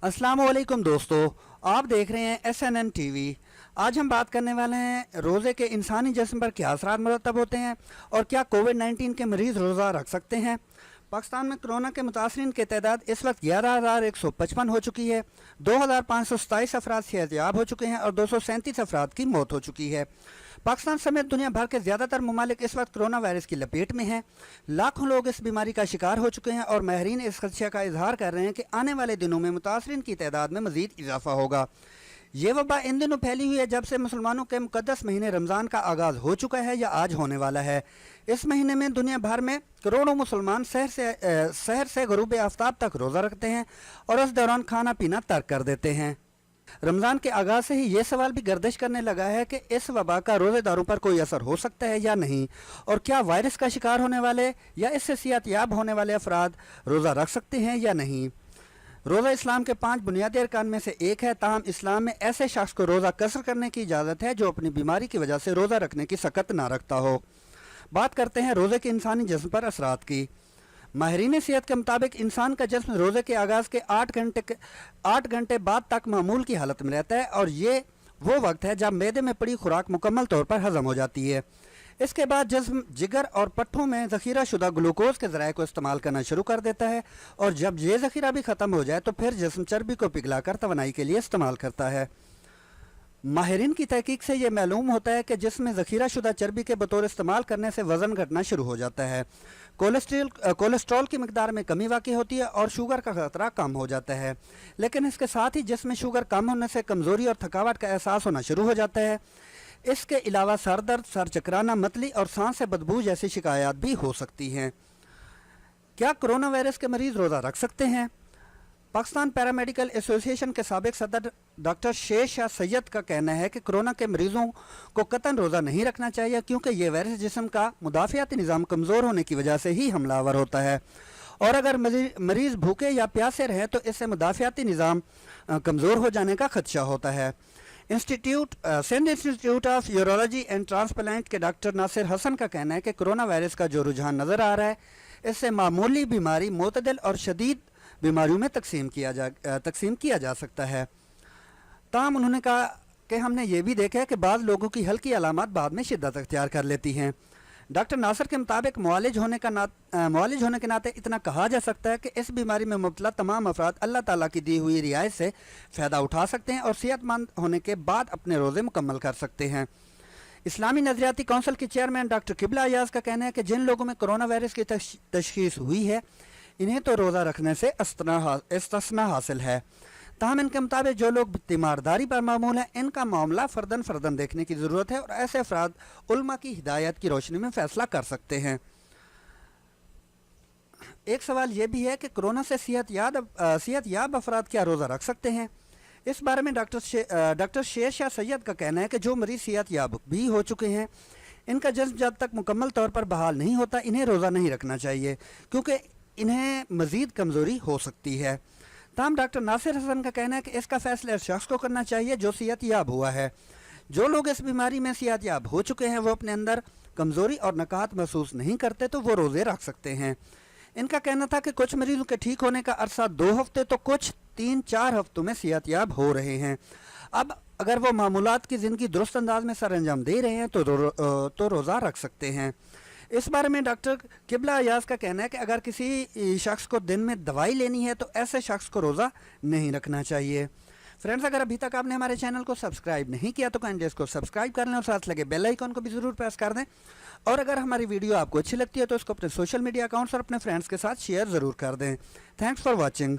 अस्सलाम वालेकुम दोस्तों, आप देख रहे हैं SNN TV। आज हम बात करने वाले हैं रोज़े के इंसानी जिस्म पर क्या असरात मुरतब होते हैं और क्या कोविड-19 के मरीज़ रोज़ा रख सकते हैं। पाकिस्तान में कोरोना के मुतासरीन की तादाद इस वक्त 11,155 हो चुकी है। 2,527 अफराद सेहतयाब हो चुके हैं और 237 अफराद की मौत हो चुकी है। पाकिस्तान समेत दुनिया भर के ज़्यादातर ममालिक इस वक्त कोरोना वायरस की लपेट में हैं। लाखों लोग इस बीमारी का शिकार हो चुके हैं और माहिरीन इस खदशे का इजहार कर रहे हैं कि आने वाले दिनों में मुतासरीन की तादाद में मज़ीद इजाफा होगा। ये वबा इन दिनों फैली हुई है जब से मुसलमानों के मुकद्दस महीने रमज़ान का आगाज़ हो चुका है या आज होने वाला है। इस महीने में दुनिया भर में करोड़ों मुसलमान सहर से गरूब आफ्ताब तक रोज़ा रखते हैं और उस दौरान खाना पीना तर्क कर देते हैं। रमज़ान के आगाज़ से ही ये सवाल भी गर्दिश करने लगा है कि इस वबा का रोज़ेदारों पर कोई असर हो सकता है या नहीं, और क्या वायरस का शिकार होने वाले या इससे सेहतयाब होने वाले अफराद रोज़ा रख सकते हैं या नहीं। रोज़ा इस्लाम के 5 बुनियादी अरकान में से एक है, ताहम इस्लाम में ऐसे शख्स को रोज़ा कसर करने की इजाज़त है जो अपनी बीमारी की वजह से रोज़ा रखने की सकत ना रखता हो। बात करते हैं रोज़े के इंसानी जिस्म पर असरात की। माहिरीन सेहत के मुताबिक इंसान का जिस्म रोज़े के आगाज़ के 8 घंटे बाद तक मामूल की हालत में रहता है और ये वो वक्त है जब मैदे में पड़ी खुराक मुकम्मल तौर पर हज़म हो जाती है। इसके बाद जिस्म जिगर और पट्ठों में ज़ख़ीरा शुदा ग्लूकोज़ के ज़राए को इस्तेमाल करना शुरू कर देता है और जब ये ज़ख़ीरा भी ख़त्म हो जाए तो फिर जिस्म चर्बी को पिघला कर तवानाई के लिए इस्तेमाल करता है। माहिरीन की तहकीक से ये मालूम होता है कि जिसमें ज़ख़ीरा शुदा चर्बी के बतौर इस्तेमाल करने से वज़न घटना शुरू हो जाता है, कोलेस्ट्रॉल की मकदार में कमी वाक़ई होती है और शुगर का ख़तरा कम हो जाता है। लेकिन इसके साथ ही जिसमें शुगर कम होने से कमज़ोरी और थकावट का एहसास होना शुरू हो जाता है। इसके अलावा सर दर्द, सर चकराना, मतली और सांस से बदबू जैसी शिकायत भी हो सकती हैं। क्या कोरोना वायरस के मरीज़ रोज़ा रख सकते हैं? पाकिस्तान पैरामेडिकल एसोसिएशन के साबिक सदर डॉक्टर शेर शाह सैयद का कहना है कि कोरोना के मरीज़ों को कतन रोज़ा नहीं रखना चाहिए क्योंकि ये वायरस जिस्म का मुदाफ़ियाती निज़ाम कमज़ोर होने की वजह से ही हमलावर होता है और अगर मरीज़ भूखे या प्यासे रहें तो इससे मुदाफ़ियाती निज़ाम कमज़ोर हो जाने का खदशा होता है। Sindh institute of urology and transplant के डॉक्टर नासिर हसन का कहना है कि कोरोना वायरस का जो रुझान नज़र आ रहा है इससे मामूली बीमारी मोतदल और शदीद बीमारियों में तकसीम किया जा सकता है। ताहम उन्होंने कहा कि हमने ये भी देखा है कि बाज़ लोगों की हल्की अलामत बाद में शिद्दत अख्तियार कर लेती हैं। डॉक्टर नासिर के मुताबिक मुआलिज होने के नाते इतना कहा जा सकता है कि इस बीमारी में मुब्तला तमाम अफराद अल्लाह ताला की दी हुई रियायत से फ़ायदा उठा सकते हैं और सेहतमंद होने के बाद अपने रोज़े मुकम्मल कर सकते हैं। इस्लामी नज़रियाती कौंसिल के चेयरमैन डॉक्टर किबला अयाज का कहना है कि जिन लोगों में कोरोना वायरस की तशख़ीस हुई है इन्हें तो रोज़ा रखने से इस्तिस्ना हासिल है। ताहम इनके मुताबिक जो लोग तीमारदारी पर मामूल हैं इनका मामला फ़र्दन देखने की ज़रूरत है और ऐसे अफराद उल्मा की हिदायत की रोशनी में फ़ैसला कर सकते हैं। एक सवाल ये भी है कि कोरोना से सेहतयाब अफराद क्या रोज़ा रख सकते हैं। इस बारे में डॉक्टर शेर शाह सैयद का कहना है कि जो मरीज़ सेहतयाब भी हो चुके हैं इनका जिस्म जब तक मुकम्मल तौर पर बहाल नहीं होता इन्हें रोज़ा नहीं रखना चाहिए क्योंकि इन्हें मज़ीद कमज़ोरी हो सकती है। ताहम डॉक्टर नासिर हसन का कहना है कि इसका फ़ैसला उस शख्स को करना चाहिए जो सेहतयाब हुआ है। जो लोग इस बीमारी में सेहतयाब हो चुके हैं वो अपने अंदर कमज़ोरी और नकाहत महसूस नहीं करते तो वो रोज़े रख सकते हैं। इनका कहना था कि कुछ मरीज़ों के ठीक होने का अरसा 2 हफ्ते तो कुछ 3-4 हफ्तों में सेहतयाब हो रहे हैं। अब अगर वो मामूलात की ज़िंदगी दुरुस्त अंदाज में सर अंजाम दे रहे हैं तो रोज़ा रख सकते हैं। इस बारे में डॉक्टर किबला अयाज का कहना है कि अगर किसी शख्स को दिन में दवाई लेनी है तो ऐसे शख्स को रोज़ा नहीं रखना चाहिए। फ्रेंड्स, अगर अभी तक आपने हमारे चैनल को सब्सक्राइब नहीं किया तो काइंडली इसको सब्सक्राइब कर लें और साथ लगे बेल आइकन को भी ज़रूर प्रेस कर दें। और अगर हमारी वीडियो आपको अच्छी लगती है तो इसको अपने सोशल मीडिया अकाउंट्स और अपने फ्रेंड्स के साथ शेयर ज़रूर कर दें। Thanks for watching.